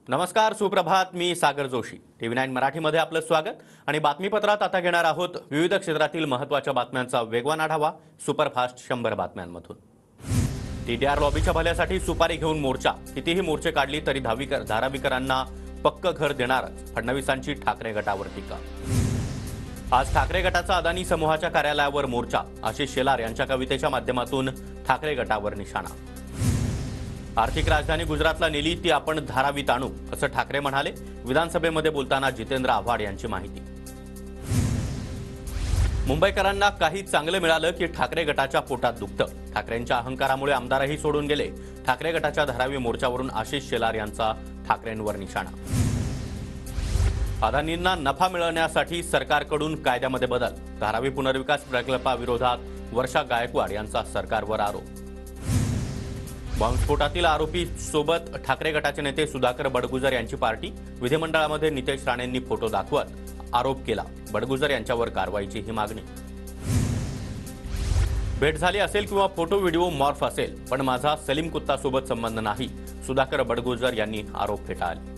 नमस्कार, सुप्रभात. मी सागर जोशी. TV9 मराठीमध्ये आपलं स्वागत आणि बातमीपत्रात आता घेणार आहोत विविध क्षेत्रातील महत्त्वाच्या बातम्यांचा वेगवान आढावा सुपरफास्ट 100 बातम्यांमधून. TDR लॉबीच्या भल्यासाठी सुपारी घेऊन मोर्चा. कितीही मोर्चे काढली तरी धारावीकरांना पक्क घर देणारच. फडणवीसांची ठाकरे गटावर टीका. आज ठाकरे गटाचा अदानी समूहाच्या कार्यालयावर मोर्चा. आशिष शेलार यांच्या कवितेच्या माध्यमातून ठाकरे गटावर निशाणा. आर्थिक राजधानी गुजरातला नेली ती आपण धारावीत आणू असं ठाकरे म्हणाले. विधानसभेमध्ये बोलताना जितेंद्र आव्हाड यांची माहिती. मुंबईकरांना काही चांगलं मिळालं की ठाकरे गटाच्या पोटात दुखतं. ठाकरेंच्या अहंकारामुळे आमदारही सोडून गेले. ठाकरे गटाच्या धारावी मोर्चावरून आशिष शेलार यांचा ठाकरेंवर निशाणा. अदानींना नफा मिळवण्यासाठी सरकारकडून कायद्यामध्ये बदल. धारावी पुनर्विकास प्रकल्पाविरोधात वर्षा गायकवाड यांचा सरकारवर आरोप. बॉम्बस्फोटातील आरोपी सोबत ठाकरे गटाचे नेते सुधाकर बडगुजर यांची पार्टी. विधिमंडळामध्ये नितेश राणेंनी फोटो दाखवत आरोप केला. बडगुजर यांच्यावर कारवाईची ही मागणी. भेट झाली असेल किंवा फोटो व्हिडिओ मॉर्फ असेल, पण माझा सलीम कुत्ता सोबत संबंध नाही, सुधाकर बडगुजर यांनी आरोप फेटाळले.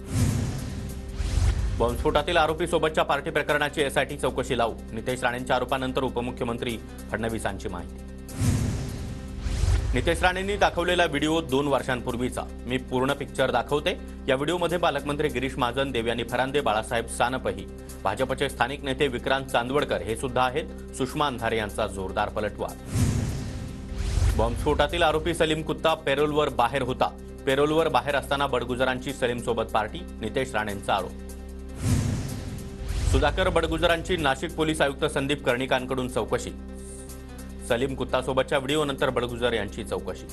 बॉम्बस्फोटातील आरोपी सोबतच्या पार्टी प्रकरणाची SIT चौकशी लावू. नितेश राणेंच्या आरोपानंतर उपमुख्यमंत्री फडणवीसांची माहिती. नितेश राणेंनी दाखवलेला व्हिडिओ 2 वर्षांपूर्वीचा. मी पूर्ण पिक्चर दाखवते. या व्हिडिओमध्ये पालकमंत्री गिरीश महाजन, देवयानी फरांदे, बाळासाहेब सानपही, भाजपचे स्थानिक नेते विक्रांत चांदवडकर हे सुद्धा आहेत. सुषमा अंधारे यांचा जोरदार पलटवार. बॉम्बस्फोटातील आरोपी सलीम कुत्ता पेरोलवर बाहेर होता. पेरोलवर बाहेर असताना बडगुजरांची सलीमसोबत पार्टी. नितेश राणेंचा आरोप. सुधाकर बडगुजरांची नाशिक पोलीस आयुक्त संदीप कर्णिकांकडून चौकशी. सलीम कुत्तासोबतच्या व्हिडिओनंतर बडगुजर यांची चौकशी.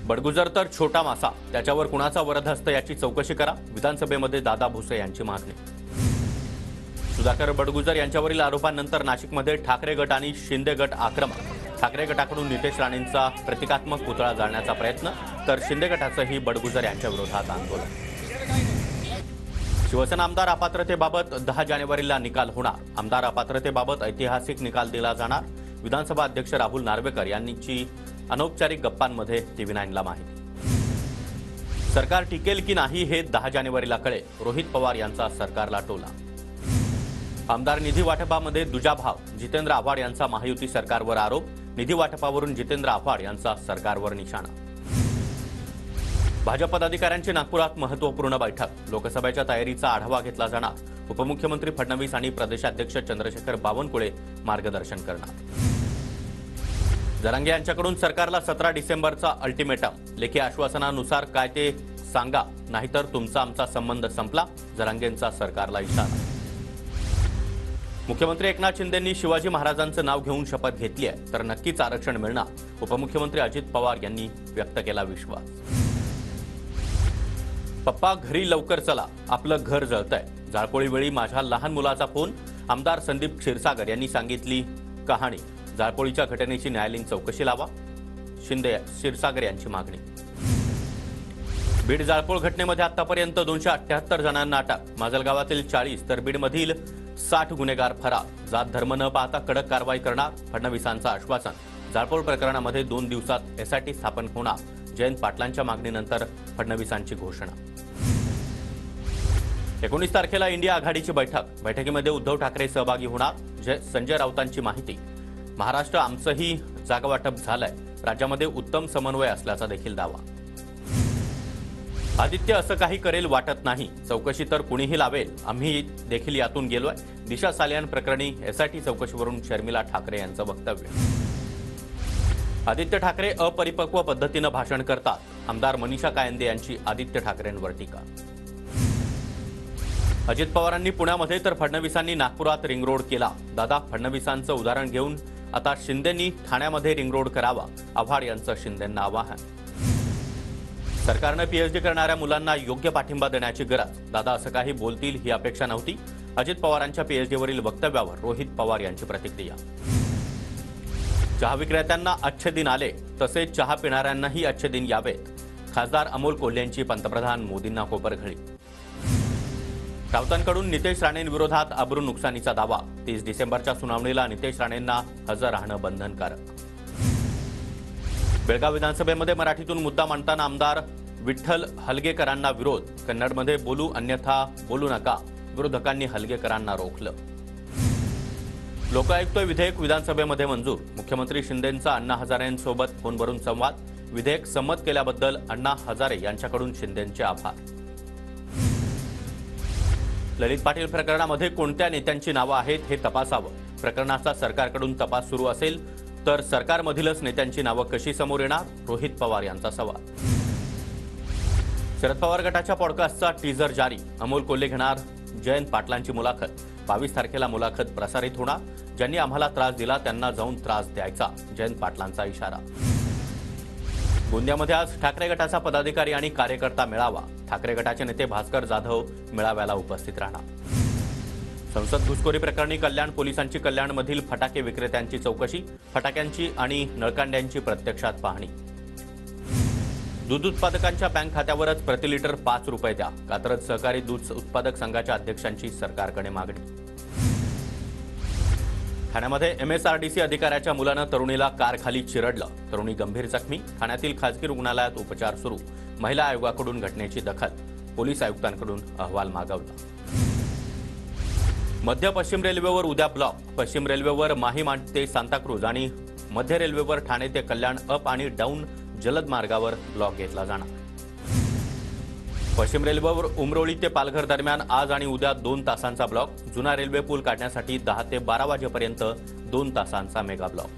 बडगुजर तर छोटा मासा, त्याच्यावर कुणाचा वरद हस्त याची चौकशी करा. विधानसभेमध्ये दादा भुसे यांची मागणी. सुधाकर बडगुजर यांच्यावरील आरोपांनंतर नाशिकमध्ये ठाकरे गट आणि शिंदे गट आक्रमक. ठाकरे गटाकडून नितेश राणेंचा प्रतिकात्मक पुतळा जाळण्याचा प्रयत्न, तर शिंदे गटाचंही बडगुजर यांच्या विरोधात आंदोलन. शिवसेना आमदार अपात्रतेबाबत 10 जानेवारीला निकाल होणार. आमदार अपात्रतेबाबत ऐतिहासिक निकाल दिला जाणार. विधानसभा अध्यक्ष राहुल नार्वेकर यांची अनौपचारिक गप्पांमध्ये TV9ला माहिती. सरकार टिकेल की नाही हे 10 जानेवारीला कळेल. रोहित पवार यांचा सरकारला टोला. आमदार निधी वाटपामध्ये दुजाभाव. जितेंद्र आव्हाड यांचा महायुती सरकारवर आरोप. निधी वाटपावरून जितेंद्र आव्हाड यांचा सरकारवर निशाणा. भाजप पदाधिकाऱ्यांची नागपुरात महत्त्वपूर्ण बैठक. लोकसभेच्या तयारीचा आढावा घेतला जाणार. उपमुख्यमंत्री फडणवीस आणि प्रदेशाध्यक्ष चंद्रशेखर बावनकुळे मार्गदर्शन करणार. जरांगे यांच्याकडून सरकारला 17 डिसेंबरचा अल्टिमेटम. लेखी आश्वासनानुसार काय ते सांगा, नाहीतर तुमचा आमचा संबंध संपला. जरांगेंचा सरकारला इशारा. मुख्यमंत्री एकनाथ शिंदेंनी शिवाजी महाराजांचं नाव घेऊन शपथ घेतली आहे, तर नक्कीच आरक्षण मिळणार. उपमुख्यमंत्री अजित पवार यांनी व्यक्त केला विश्वास. पप्पा घरी लवकर चला, आपलं घर जळतंय. जाळपोळीवेळी माझ्या लहान मुलाचा फोन. आमदार संदीप क्षीरसागर यांनी सांगितली कहाणी. जाळपोळीच्या घटनेची न्यायालयीन चौकशी लावा. क्षीरसागर यांची मागणी. बीड जाळपोळ घटनेमध्ये आतापर्यंत 278 जणांना अटक. माजलगावातील 40 तर बीडमधील 60 गुन्हेगार फरार. जात धर्म न पाहता कडक कारवाई करणार. फडणवीसांचं आश्वासन. जाळपोळ प्रकरणामध्ये 2 दिवसात SIT स्थापन होणार. जयंत पाटलांच्या मागणीनंतर फडणवीसांची घोषणा. 19 तारखेला इंडिया आघाडीची बैठक. बैठकीमध्ये उद्धव ठाकरे सहभागी होणार. संजय राऊतांची माहिती. महाराष्ट्र आमचंही जागावाटप झालंय. राज्यामध्ये उत्तम समन्वय असल्याचा देखील दावा. आदित्य असं काही करेल वाटत नाही. चौकशी तर कुणीही लावेल. आम्ही देखील यातून गेलोय. दिशा सालियान प्रकरणी SIT चौकशीवरून शर्मिला ठाकरे यांचं वक्तव्य. आदित्य ठाकरे अपरिपक्व पद्धतीनं भाषण करतात. आमदार मनीषा कायंदे यांची आदित्य ठाकरेंवर टीका. अजित पवारांनी पुण्यामध्ये तर फडणवीसांनी नागपुरात रिंग रोड केला. दादा फडणवीसांचं उदाहरण घेऊन आता शिंदेंनी ठाण्यामध्ये रिंग रोड करावा. आव्हाड यांचं शिंदेंना आवाहन. सरकारनं PhD करणाऱ्या मुलांना योग्य पाठिंबा देण्याची गरज. दादा असं काही बोलतील ही अपेक्षा नव्हती. अजित पवारांच्या PhDवरील वक्तव्यावर रोहित पवार यांची प्रतिक्रिया. चहा विक्रेत्यांना अच्छे दिन आले, तसेच चहा पिणाऱ्यांनाही अच्छे दिन यावेत. खासदार अमोल कोल्हेंची पंतप्रधान मोदींना कोपरखळी. राऊतांकडून नितेश राणेंविरोधात अब्रू नुकसानीचा दावा. 30 डिसेंबरच्या सुनावणीला नितेश राणेंना हजर राहणं बंधनकारक. बेळगाव विधानसभेमध्ये मराठीतून मुद्दा मांडताना आमदार विठ्ठल हलगेकरांना विरोध, कन्नडमध्ये बोलू अन्यथा बोलू नका, विरोधकांनी हलगेकरांना रोखलं. लोकायुक्त विधेयक विधानसभेमध्ये मंजूर, मुख्यमंत्री शिंदेंचा अण्णा हजारेंसोबत फोनवरून संवाद, विधेयक संमत केल्याबद्दल अण्णा हजारे यांच्याकडून शिंदेंचे आभार. ललित पाटील प्रकरणामध्ये कोणत्या नेत्यांची नावं आहेत हे तपासावं, प्रकरणाचा सरकारकडून तपास सुरू असेल तर सरकारमधीलच नेत्यांची नावं कशी समोर येणार, रोहित पवार यांचा सवाल. शरद पवार गटाच्या पॉडकास्टचा टीझर जारी, अमोल कोल्हे घेणार जयंत पाटलांची मुलाखत, 22 तारखेला मुलाखत प्रसारित होणार, ज्यांनी आम्हाला त्रास दिला त्यांना जाऊन त्रास द्यायचा, जयंत पाटलांचा इशारा. गोंदियामध्ये आज ठाकरे गटाचा पदाधिकारी आणि कार्यकर्ता मेळावा, ठाकरे गटाचे नेते भास्कर जाधव मेळाव्याला उपस्थित राहणार. संसद घुसखोरी प्रकरणी कल्याण पोलिसांची कल्याणमधील फटाके विक्रेत्यांची चौकशी, फटाक्यांची आणि नळकांड्यांची प्रत्यक्षात पाहणी. दूध उत्पादकांच्या बँक खात्यावरच प्रति लिटर 5 रुपये द्या, कात्रज सहकारी दूध उत्पादक संघाच्या अध्यक्षांची सरकारकडे मागणी. ठाण्यामध्ये MSRDC अधिकाऱ्याच्या मुलानं तरुणीला कारखाली चिरडलं, तरुणी गंभीर जखमी, ठाण्यातील खासगी रुग्णालयात उपचार सुरू, महिला आयोगाकडून घटनेची दखल, पोलीस आयुक्तांकडून अहवाल मागवला. मध्य पश्चिम रेल्वेवर उद्या ब्लॉक, पश्चिम रेल्वेवर माहीम ते सांताक्रूज आणि मध्य रेल्वेवर ठाणे ते कल्याण अप आणि डाऊन जलद मार्गावर ब्लॉक घेतला जाणार. पश्चिम रेल्वेवर उमरोळी ते पालघर दरम्यान आज आणि उद्या 2 तासांचा ब्लॉक, जुना रेल्वे पूल काढण्यासाठी 10 ते 12 वाजेपर्यंत 2 तासांचा मेगा ब्लॉक.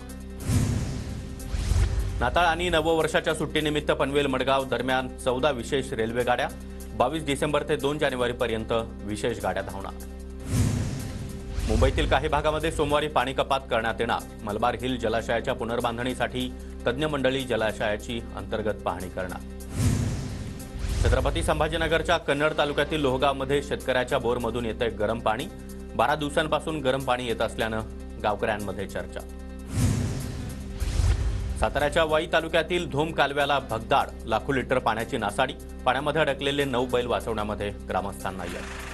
नाताळ आणि नववर्षाच्या सुट्टीनिमित्त पनवेल मडगाव दरम्यान 14 विशेष रेल्वे गाड्या, 22 डिसेंबर ते 2 जानेवारीपर्यंत विशेष गाड्या धावणार. मुंबईतील काही भागामध्ये सोमवारी पाणी कपात करण्यात येणार, मलबार हिल जलाशयाच्या पुनर्बांधणीसाठी तज्ज्ञ मंडळी जलाशयाची अंतर्गत पाहणी करणार. छत्रपती संभाजीनगरच्या कन्नड तालुक्यातील लोहगावमध्ये शेतकऱ्याच्या बोरमधून येतंय गरम पाणी, 12 दिवसांपासून गरम पाणी येत असल्यानं गावकऱ्यांमध्ये चर्चा. साताऱ्याच्या वाई तालुक्यातील धोम कालव्याला भगदाड, लाखो लिटर पाण्याची नासाडी, पाण्यामध्ये अडकलेले 9 बैल वाचवण्यामध्ये ग्रामस्थांना यश.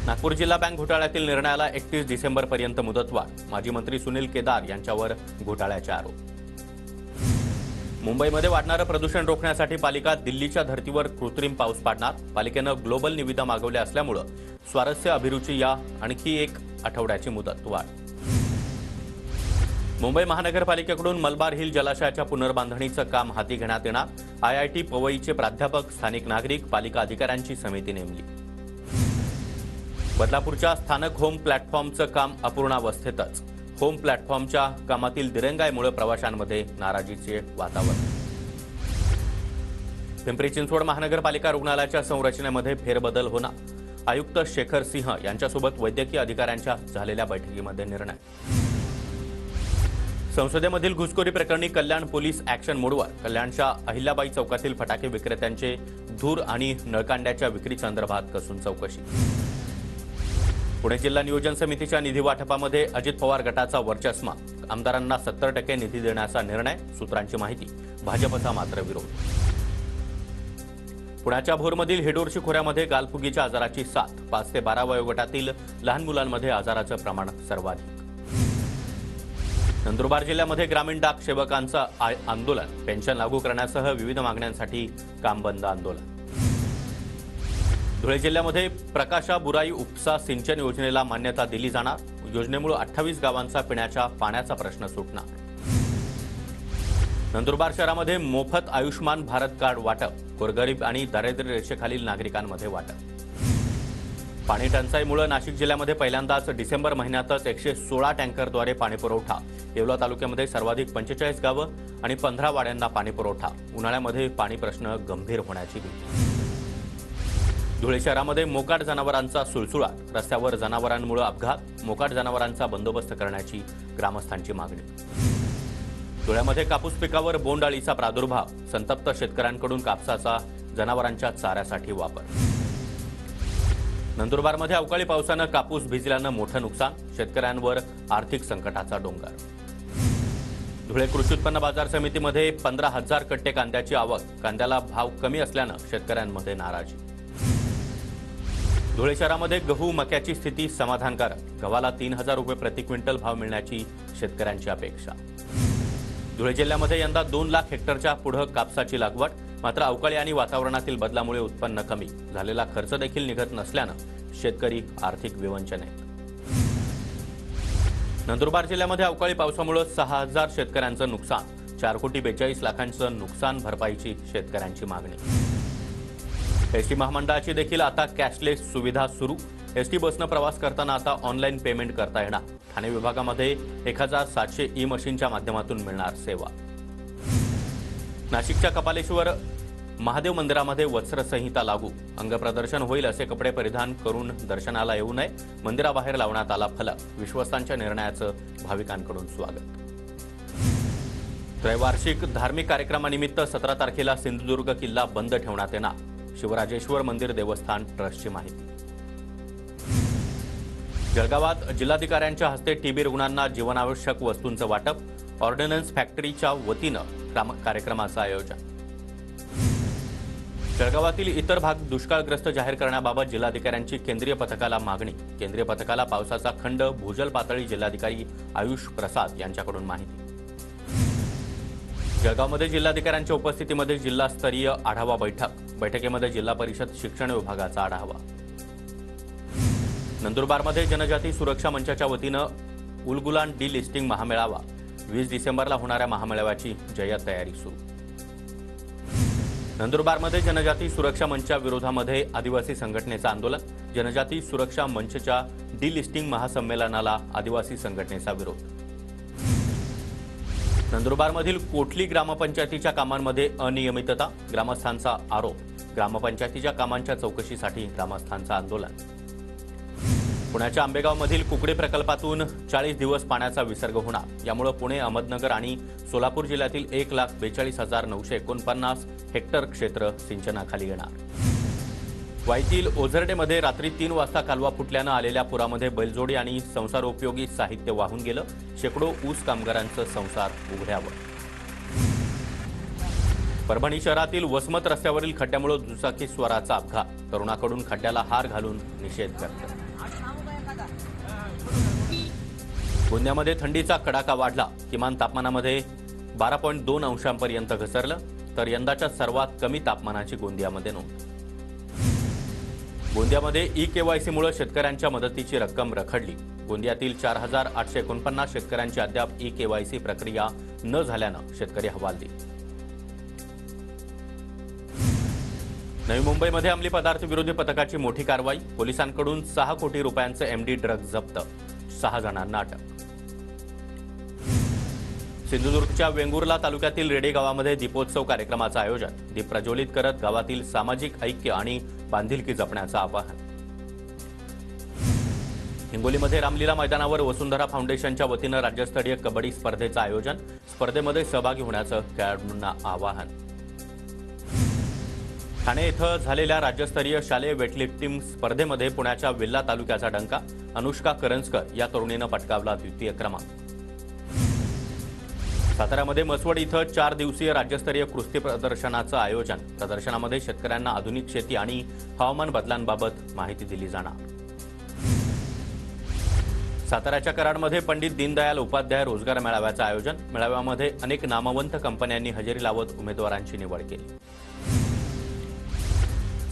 नागपूर जिल्हा बँक घोटाळ्यातील निर्णयाला 31 डिसेंबरपर्यंत मुदतवाढ, माजी मंत्री सुनील केदार यांच्यावर घोटाळ्याचे आरोप. मुंबईमध्ये वाढणारं प्रदूषण रोखण्यासाठी पालिका दिल्लीच्या धर्तीवर कृत्रिम पाऊस पाडणार, पालिकेनं ग्लोबल निविदा मागवल्या असल्यामुळे स्वारस्य अभिरुची या आणखी 1 आठवड्याची मुदतवाढ. मुंबई महानगरपालिकेकडून मलबार हिल जलाशयाच्या पुनर्बांधणीचं काम हाती घेण्यात येणार, IIT पवईचे प्राध्यापक, स्थानिक नागरिक, पालिका अधिकाऱ्यांची समिती नेमली. बदलापूरच्या स्थानक होम प्लॅटफॉर्मचं काम अपूर्णावस्थेतच, होम प्लॅटफॉर्मच्या कामातील दिरंगाईमुळे प्रवाशांमध्ये नाराजीचे वातावरण. पिंपरी चिंचवड महानगरपालिका रुग्णालयाच्या संरचनेमध्ये फेरबदल होणार, आयुक्त शेखर सिंह यांच्यासोबत वैद्यकीय अधिकाऱ्यांच्या झालेल्या बैठकीमध्ये निर्णय. संसदेमधील घुसखोरी प्रकरणी कल्याण पोलीस ॲक्शन मोडवर, कल्याणच्या अहिल्याबाई चौकातील फटाके विक्रेत्यांचे धूर आणि नळकांड्याच्या विक्रीसंदर्भात कसून चौकशी. पुणे जिल्हा नियोजन समितीच्या निधी वाटपामध्ये अजित पवार गटाचा वर्चस्व, आमदारांना 70% निधी देण्याचा निर्णय, सूत्रांची माहिती, भाजपचा मात्र विरोध. पुण्याच्या भोरमधील हेडोर्शी खोऱ्यामध्ये गालफुगीच्या आजाराची साथ, 5 ते 12 वयोगटातील लहान मुलांमध्ये आजाराचं प्रमाण सर्वाधिक. नंदुरबार जिल्ह्यामध्ये ग्रामीण डाक सेवकांचं आंदोलन, पेन्शन लागू करण्यासह विविध मागण्यांसाठी काम बंद आंदोलन. धुळे जिल्ह्यामध्ये प्रकाशा बुराई उपसा सिंचन योजनेला मान्यता दिली जाणार, योजनेमुळे 28 गावांचा पिण्याच्या पाण्याचा प्रश्न सुटणार. नंदुरबार शहरामध्ये मोफत आयुष्मान भारत कार्ड वाटप, गोरगरीब आणि दारिद्र्य रेषेखालील नागरिकांमध्ये वाटप. पाणी टंचाईमुळे नाशिक जिल्ह्यामध्ये पहिल्यांदाच डिसेंबर महिन्यातच 116 टँकरद्वारे पाणी पुरवठा, येवला तालुक्यामध्ये सर्वाधिक 45 गावं आणि 15 वाड्यांना पाणी पुरवठा, उन्हाळ्यामध्ये पाणी प्रश्न गंभीर होण्याची भीती. धुळे शहरामध्ये मोकाट जनावरांचा सुळसुळाट, रस्त्यावर जनावरांमुळे अपघात, मोकाट जनावरांचा बंदोबस्त करण्याची ग्रामस्थांची मागणी. धुळ्यामध्ये कापूस पिकावर बोंडअळीचा प्रादुर्भाव, संतप्त शेतकऱ्यांकडून कापसाचा जनावरांच्या चाऱ्यासाठी वापर. नंदुरबारमध्ये अवकाळी पावसानं कापूस भिजल्यानं मोठं नुकसान, शेतकऱ्यांवर आर्थिक संकटाचा डोंगर. धुळे कृषी उत्पन्न बाजार समितीमध्ये 15,000 कट्टे कांद्याची आवक, कांद्याला भाव कमी असल्यानं शेतकऱ्यांमध्ये नाराजी. धुळे शहरामध्ये गहू मक्याची स्थिती समाधानकारक, गव्हाला 3,000 रुपये प्रति क्विंटल भाव मिळण्याची शेतकऱ्यांची अपेक्षा. धुळे जिल्ह्यामध्ये यंदा 2 लाख हेक्टरच्या पुढे कापसाची लागवड, मात्र अवकाळी आणि वातावरणातील बदलामुळे उत्पन्न कमी, झालेला खर्च देखील निघत नसल्यानं शेतकरी आर्थिक विवंचनेत. नंदुरबार जिल्ह्यामध्ये अवकाळी पावसामुळे 6,000 शेतकऱ्यांचं नुकसान, 4,42,00,000 नुकसान भरपाईची शेतकऱ्यांची मागणी. एसटी महामंडळाची देखील आता कॅशलेस सुविधा सुरू. एसटी बसनं प्रवास करताना आता ऑनलाईन पेमेंट करता येणार. ठाणे विभागामध्ये 1,700 ई मशीनच्या माध्यमातून मिळणार सेवा. नाशिकच्या कपालेश्वर महादेव मंदिरामध्ये वस्त्रसंहिता लागू, अंगप्रदर्शन होईल असे कपडे परिधान करून दर्शनाला येऊ नये, मंदिराबाहेर लावण्यात आला फलक. विश्वस्तांच्या निर्णयाचं भाविकांकडून स्वागत. त्रैवार्षिक धार्मिक कार्यक्रमानिमित्त 17 तारखेला सिंधुदुर्ग किल्ला बंद ठेवण्यात येणार, शिवराजेश्वर मंदिर देवस्थान ट्रस्टची माहिती. जळगावात जिल्हाधिकाऱ्यांच्या हस्ते टीबी रुग्णांना जीवनावश्यक वस्तूंचं वाटप, ऑर्डिनन्स फॅक्टरीच्या वतीनं कार्यक्रमाचं आयोजन. जळगावातील इतर भाग दुष्काळग्रस्त जाहीर करण्याबाबत जिल्हाधिकाऱ्यांची केंद्रीय पथकाला मागणी. केंद्रीय पथकाला पावसाचा खंड, भूजल पातळी जिल्हाधिकारी आयुष प्रसाद यांच्याकडून माहिती. जळगावमध्ये जिल्हाधिकाऱ्यांच्या उपस्थितीमध्ये जिल्हास्तरीय आढावा बैठकीमध्ये जिल्हा परिषद शिक्षण विभागाचा आढावा. नंदुरबारमध्ये जनजाती सुरक्षा मंचाच्या वतीनं उलगुलान डी लिस्टिंग महामेळावा. 20 डिसेंबरला होणाऱ्या महामेळाव्याची जय्यत तयारी सुरू. नंदुरबारमध्ये जनजाती सुरक्षा मंचा विरोधामध्ये आदिवासी संघटनेचं आंदोलन. जनजाती सुरक्षा मंचच्या डी लिस्टिंग महासंमेलनाला आदिवासी संघटनेचा विरोध. नंदुरबारमधील कोठली ग्रामपंचायतीच्या कामांमध्ये अनियमितता, ग्रामस्थांचा आरोप. ग्रामपंचायतीच्या कामांच्या चौकशीसाठी ग्रामस्थांचं आंदोलन. पुण्याच्या आंबेगावमधील कुकडे प्रकल्पातून 40 दिवस पाण्याचा विसर्ग होणार. यामुळे पुणे, अहमदनगर आणि सोलापूर जिल्ह्यातील 1,42,949 हेक्टर क्षेत्र सिंचनाखाली येणार. वाईतील ओझरडेमध्ये रात्री 3 वाजता कालवा फुटल्यानं आलेल्या पुरामध्ये बैलजोडी आणि संसारोपयोगी साहित्य वाहून गेलं. शेकडो ऊस कामगारांचं संसार उघड्यावर. परभणी शहरातील वसमत रस्त्यावरील खड्ड्यामुळे दुचाकीस्वाराचा अपघात. तरुणाकडून खड्ड्याला हार घालून निषेध व्यक्त. गोंदियामध्ये थंडीचा कडाका वाढला. किमान तापमानामध्ये 12.2 अंशांपर्यंत घसरलं, तर यंदाच्या सर्वात कमी तापमानाची गोंदियामध्ये नोंद. गोंदियामध्ये ई-केवायसीमुळे शेतकऱ्यांच्या मदतीची रक्कम रखडली. गोंदियातील 4,849 शेतकऱ्यांची अद्याप ई-केवायसी प्रक्रिया न झाल्यानं शेतकरी हवालदिल. नवी मुंबईमध्ये अंमली पदार्थ विरोधी पथकाची मोठी कारवाई. पोलिसांकडून 6 कोटी रुपयांचे एमडी ड्रग्ज जप्त, 6 जणांना अटक. सिंधुदुर्गच्या वेंगुर्ला तालुक्यातील रेडे गावामध्ये दीपोत्सव कार्यक्रमाचं आयोजन. दीप प्रज्वलित करत गावातील सामाजिक ऐक्य आणि बांधिलकी जपण्याचं आवाहन. हिंगोलीमध्ये रामलीला मैदानावर वसुंधरा फाउंडेशनच्या वतीनं राज्यस्तरीय कबड्डी स्पर्धेचं आयोजन. स्पर्धेमध्ये सहभागी होण्याचं खेळाडूंना आवाहन. ठाणे इथं झालेल्या राज्यस्तरीय शालेय वेटलिफ्टिंग स्पर्धेमध्ये पुण्याच्या वेल्हा तालुक्याचा डंका. अनुष्का करंजकर या तरुणीनं पटकावला द्वितीय क्रमांक. साताऱ्यामध्ये मसवड इथं 4 दिवसीय राज्यस्तरीय कुस्ती प्रदर्शनाचं आयोजन. प्रदर्शनामध्ये शेतकऱ्यांना आधुनिक शेती आणि हवामान बदलांबाबत माहिती दिली जाणार. साताऱ्याच्या कराडमध्ये पंडित दीनदयाल उपाध्याय रोजगार मेळाव्याचं आयोजन. मेळाव्यामध्ये अनेक नामवंत कंपन्यांनी हजेरी लावत उमेदवारांची निवड केली.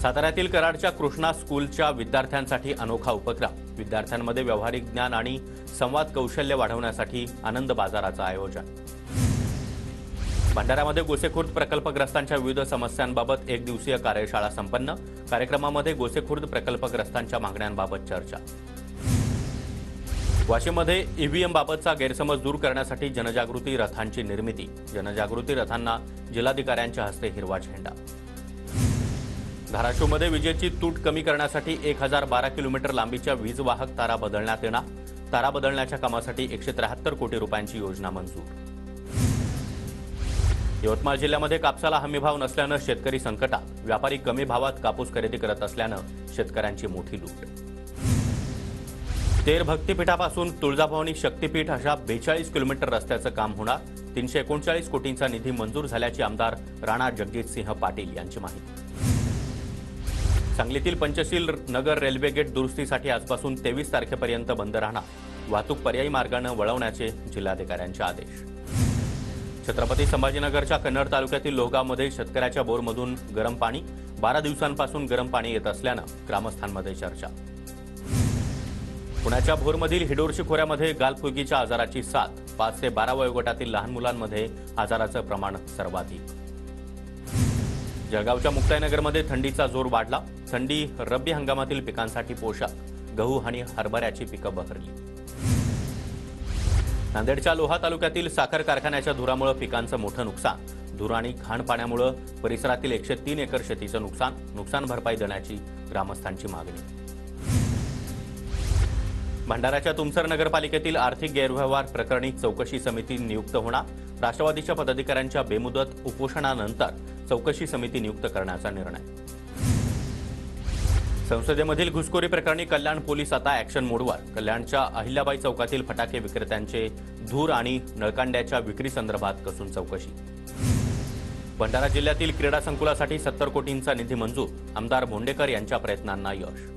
साताऱ्यातील कराडच्या कृष्णा स्कूलच्या विद्यार्थ्यांसाठी अनोखा उपक्रम. विद्यार्थ्यांमध्ये व्यावहारिक ज्ञान आणि संवाद कौशल्य वाढवण्यासाठी आनंद बाजाराचं आयोजन. भंडाऱ्यामध्ये गोसेखुर्द प्रकल्पग्रस्तांच्या विविध समस्यांबाबत 1 दिवसीय कार्यशाळा संपन्न. कार्यक्रमामध्ये गोसेखुर्द प्रकल्पग्रस्तांच्या मागण्यांबाबत चर्चा. वाशिममध्ये ईव्हीएम बाबतचा गैरसमज दूर करण्यासाठी जनजागृती रथांची निर्मिती. जनजागृती रथांना जिल्हाधिकाऱ्यांच्या हस्ते हिरवा झेंडा. धाराशिवमध्ये विजेची तूट कमी करण्यासाठी 1012 किलोमीटर लांबीच्या वीज वाहक तारा बदलण्यात येणार. तारा बदलण्याच्या कामासाठी 173 कोटी रुपयांची योजना मंजूर. यवतमाळ जिल्ह्यामध्ये कापसाला हमीभाव नसल्यानं शेतकरी संकटात. व्यापारी कमी भावात कापूस खरेदी करत असल्यानं शेतकऱ्यांची मोठी लूट. तेर भक्तिपीठापासून तुळजाभवानी शक्तीपीठ अशा 42 किलोमीटर रस्त्याचं काम होणार. 339 कोटींचा निधी मंजूर झाल्याची आमदार राणा जगजितसिंह पाटील यांची माहिती. सांगलीतील पंचशील नगर रेल्वे गेट दुरुस्तीसाठी आजपासून 23 तारखेपर्यंत बंद राहणार. वाहतूक पर्यायी मार्गाने वळवण्याचे जिल्हाधिकाऱ्यांचे आदेश. छत्रपती संभाजीनगरच्या कन्नड तालुक्यातील लोहगावमध्ये शेतकऱ्याच्या बोरमधून गरम पाणी 12 दिवसांपासून गरम पाणी येत असल्यानं ग्रामस्थांमध्ये चर्चा. पुण्याच्या भोरमधील हिडोर्शी खोऱ्यामध्ये गालफुगीच्या आजाराची साथ 5 ते 12 वयोगटातील लहान मुलांमध्ये आजाराचं प्रमाण सर्वाधिक. जळगावच्या मुक्ताईनगरमध्ये थंडीचा जोर वाढला. थंडी रब्बी हंगामातील पिकांसाठी पोषक. गहू आणि हरभऱ्याची पिकं बहरली. नांदेडच्या लोहा तालुक्यातील साखर कारखान्याच्या धुरामुळे पिकांचं मोठं नुकसान. धूर आणि घाण पाण्यामुळे परिसरातील 103 एकर शेतीचं नुकसान भरपाई देण्याची ग्रामस्थांची मागणी. भंडाऱ्याच्या तुमसर नगरपालिकेतील आर्थिक गैरव्यवहार प्रकरणी चौकशी समिती नियुक्त होणार. राष्ट्रवादीच्या पदाधिकाऱ्यांच्या बेमुदत उपोषणानंतर चौकशी समिती नियुक्त करण्याचा निर्णय. संसदेमधील घुसखोरी प्रकरणी कल्याण पोलीस आता ॲक्शन मोडवर. कल्याणच्या अहिल्याबाई चौकातील फटाके विक्रेत्यांचे धूर आणि नळकांड्याच्या विक्री संदर्भात कसून चौकशी. भंडारा जिल्ह्यातील क्रीडा संकुलासाठी 70 कोटींचा निधी मंजूर. आमदार भोंडेकर यांच्या प्रयत्नांना यश.